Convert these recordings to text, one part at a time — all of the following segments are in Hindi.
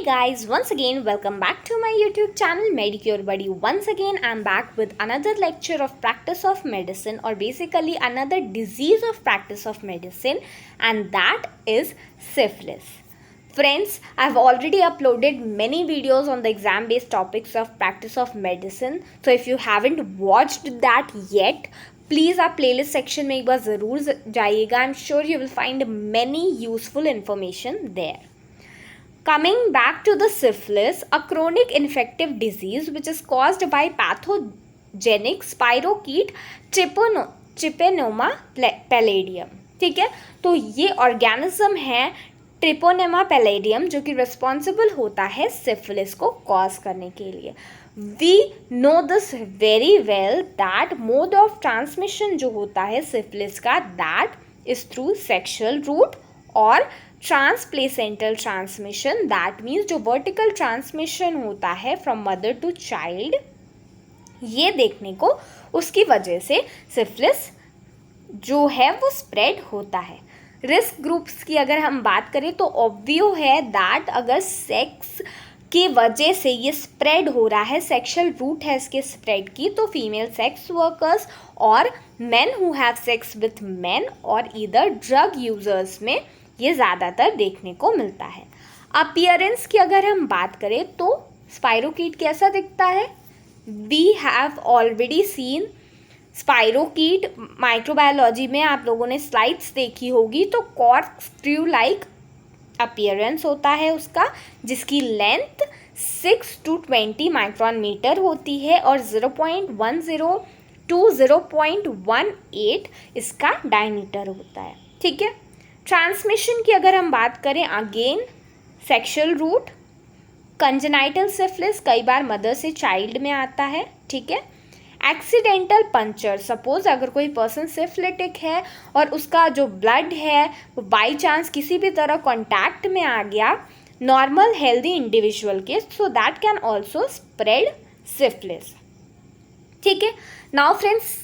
Hey guys, once again welcome back to my YouTube channel Medicure Buddy. Once again I'm back with another lecture of practice of medicine, or basically another disease of practice of medicine, and that is syphilis. Friends, I've already uploaded many videos on the exam based topics of practice of medicine. So if you haven't watched that yet, please आप प्लेलिस्ट सेक्शन में एक बार ज़रूर जाइएगा. I am sure you will find many useful information there. Coming back to the syphilis, a chronic infective disease which is caused by pathogenic spirochete Treponema pallidum. ठीक है, तो ये ऑर्गेनिज्म है ट्रिपोनेमा पैलेडियम जो कि रिस्पॉन्सिबल होता है सिफिलिस को कॉज करने के लिए. We know this very well that mode of transmission जो होता है सिफिलिस का, that is through sexual route और ट्रांसप्लेसेंटल ट्रांसमिशन. दैट मीन्स जो वर्टिकल ट्रांसमिशन होता है फ्रॉम मदर टू चाइल्ड, ये देखने को उसकी वजह से सिफिलिस जो है वो स्प्रेड होता है. रिस्क ग्रुप्स की अगर हम बात करें तो ऑब्वियो है दैट अगर सेक्स की वजह से ये स्प्रेड हो रहा है, सेक्शुअल रूट है इसके स्प्रेड की, तो फीमेल सेक्स वर्कर्स और men who have sex with main और ईदर ड्रग यूजर्स में ये ज़्यादातर देखने को मिलता है. अपीयरेंस की अगर हम बात करें तो स्पाइरोकीट कैसा दिखता है? We have already seen spirochete. Microbiology में आप लोगों ने स्लाइड्स देखी होगी, तो कॉर्कस्क्रू लाइक अपीयरेंस होता है उसका, जिसकी लेंथ 6 to 20 माइक्रोन मीटर होती है और 0.10 to 0.18 इसका डायमीटर होता है. ठीक है, ट्रांसमिशन की अगर हम बात करें, again sexual route. Congenital syphilis कई बार मदर से चाइल्ड में आता है. ठीक है, एक्सीडेंटल पंचर, सपोज अगर कोई पर्सन सिफिलिटिक है और उसका जो ब्लड है वो बाई चांस किसी भी तरह कॉन्टैक्ट में आ गया नॉर्मल हेल्दी इंडिविजुअल के, so that can also spread syphilis. ठीक है, now friends,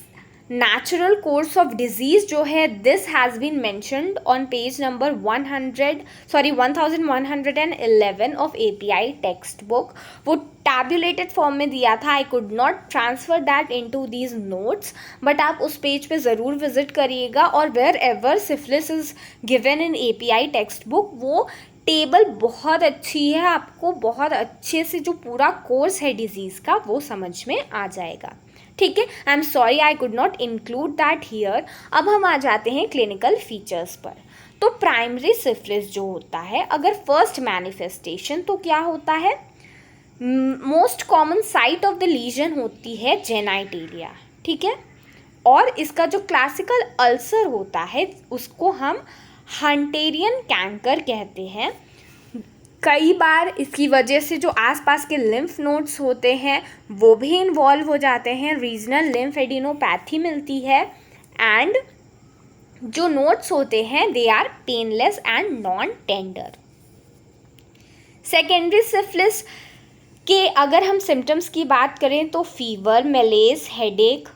natural course of disease जो है, this has been mentioned on page number 1111 of API text book. वो टैबुलेटेड फॉर्म में दिया था. I could not transfer that into these notes, but आप उस पेज पे ज़रूर विजिट करिएगा. और wherever syphilis is given in API text book, वो टेबल बहुत अच्छी है, आपको बहुत अच्छे से जो पूरा कोर्स है डिजीज़ का वो समझ में आ जाएगा. ठीक है, आई am sorry I could not include that here. अब हम आ जाते हैं क्लिनिकल फीचर्स पर. तो प्राइमरी सिफिलिस जो होता है, अगर फर्स्ट मैनिफेस्टेशन, तो क्या होता है? Most common site of the lesion होती है जेनाइटेलिया. ठीक है, और इसका जो क्लासिकल अल्सर होता है उसको हम हंटेरियन कैंकर कहते हैं. कई बार इसकी वजह से जो आसपास के लिम्फ नोड्स होते हैं वो भी इन्वॉल्व हो जाते हैं. रीजनल लिम्फ एडिनोपैथी मिलती है, एंड जो नोड्स होते हैं they are painless and non tender. Secondary syphilis के अगर हम सिम्टम्स की बात करें तो फीवर, मेलेस, हेडेक,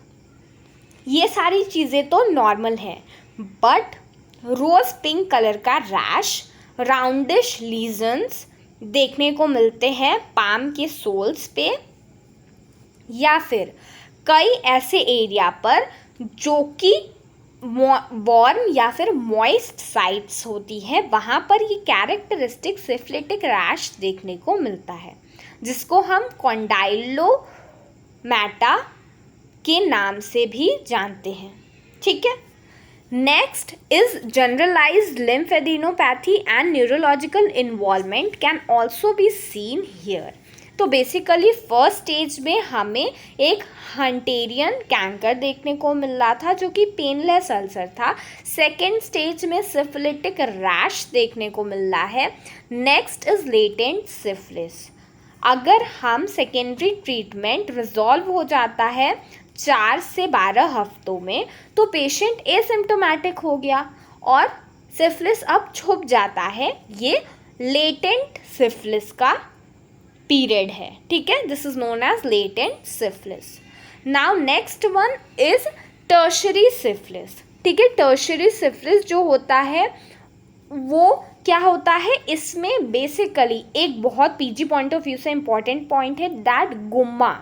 ये सारी चीज़ें तो नॉर्मल हैं, बट रोज़ पिंक कलर का रैश, राउंडिश लीजन्स देखने को मिलते हैं पाम के सोल्स पे, या फिर कई ऐसे एरिया पर जो कि वार्म या फिर मॉइस्ट साइट्स होती है, वहाँ पर ये कैरेक्टरिस्टिक सिफिलिटिक रैश देखने को मिलता है, जिसको हम कॉन्डाइलोमैटा के नाम से भी जानते हैं. ठीक है, next is generalised lymphadenopathy and neurological involvement can also be seen here. तो बेसिकली फर्स्ट स्टेज में हमें एक हंटेरियन कैंकर देखने को मिल रहा था जो कि पेनलेस अल्सर था. सेकेंड स्टेज में सिफिलिटिक रैश देखने को मिल रहा है. Next is latent syphilis. अगर हम सेकेंडरी ट्रीटमेंट रिजॉल्व हो जाता है 4 से 12 हफ्तों में, तो पेशेंट एसिम्प्टोमेटिक हो गया और सिफिलिस अब छुप जाता है. ये लेटेंट सिफिलिस का पीरियड है. ठीक है, this is known as latent syphilis. Now next one is tertiary syphilis. ठीक है, टर्शरी सिफिलिस जो होता है वो क्या होता है इसमें बेसिकली एक बहुत पीजी पॉइंट ऑफ व्यू से इंपॉर्टेंट पॉइंट है दैट गुम्मा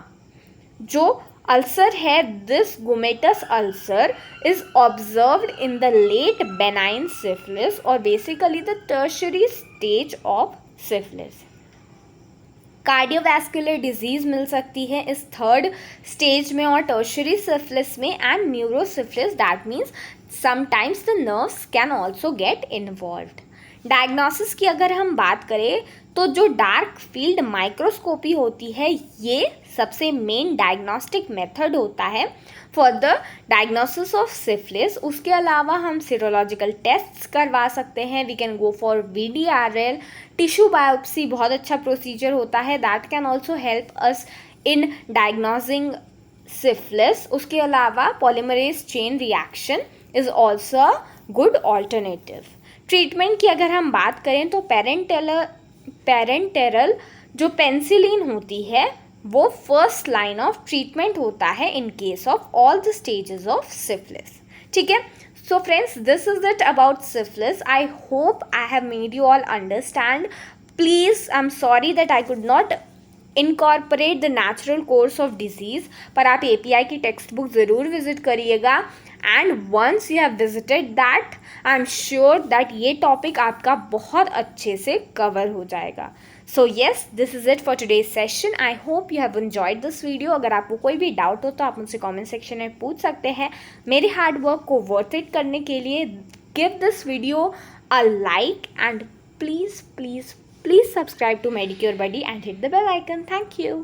जो अल्सर है, this gummatous ulcer is observed in the late benign syphilis और basically the tertiary stage of syphilis. Cardiovascular disease मिल सकती है इस थर्ड स्टेज में और टर्शरी सिफिलिस में and neurosyphilis, that means sometimes the nerves can also get involved. Diagnosis की अगर हम बात करें तो जो डार्क फील्ड माइक्रोस्कोपी होती है ये सबसे मेन डायग्नोस्टिक मेथड होता है for the diagnosis of syphilis. उसके अलावा हम सीरोलॉजिकल टेस्ट्स करवा सकते हैं, we can go for VDRL, tissue biopsy बहुत अच्छा प्रोसीजर होता है, that can also help us in diagnosing syphilis. उसके अलावा polymerase chain reaction is also good alternative. Treatment की अगर हम बात करें तो पेरेंटेरल जो पेंसिलिन होती है वो फर्स्ट लाइन ऑफ ट्रीटमेंट होता है in case of all the stages of syphilis. ठीक है, so friends this is it about syphilis. I hope I have made you all understand. Please I am sorry that I could not incorporate the natural course of disease, पर आप API की टेक्स्ट बुक ज़रूर विजिट करिएगा and once you have visited that I am sure that ये टॉपिक आपका बहुत अच्छे से कवर हो जाएगा। So yes, this is it for today's session. I hope you have enjoyed this video. अगर आपको कोई भी डाउट हो तो आप मुझसे कमेंट सेक्शन में पूछ सकते हैं। मेरे हार्ड वर्क को वर्थ इट करने के लिए give this video a like and please subscribe to Medicure Buddy and hit the bell icon. Thank you.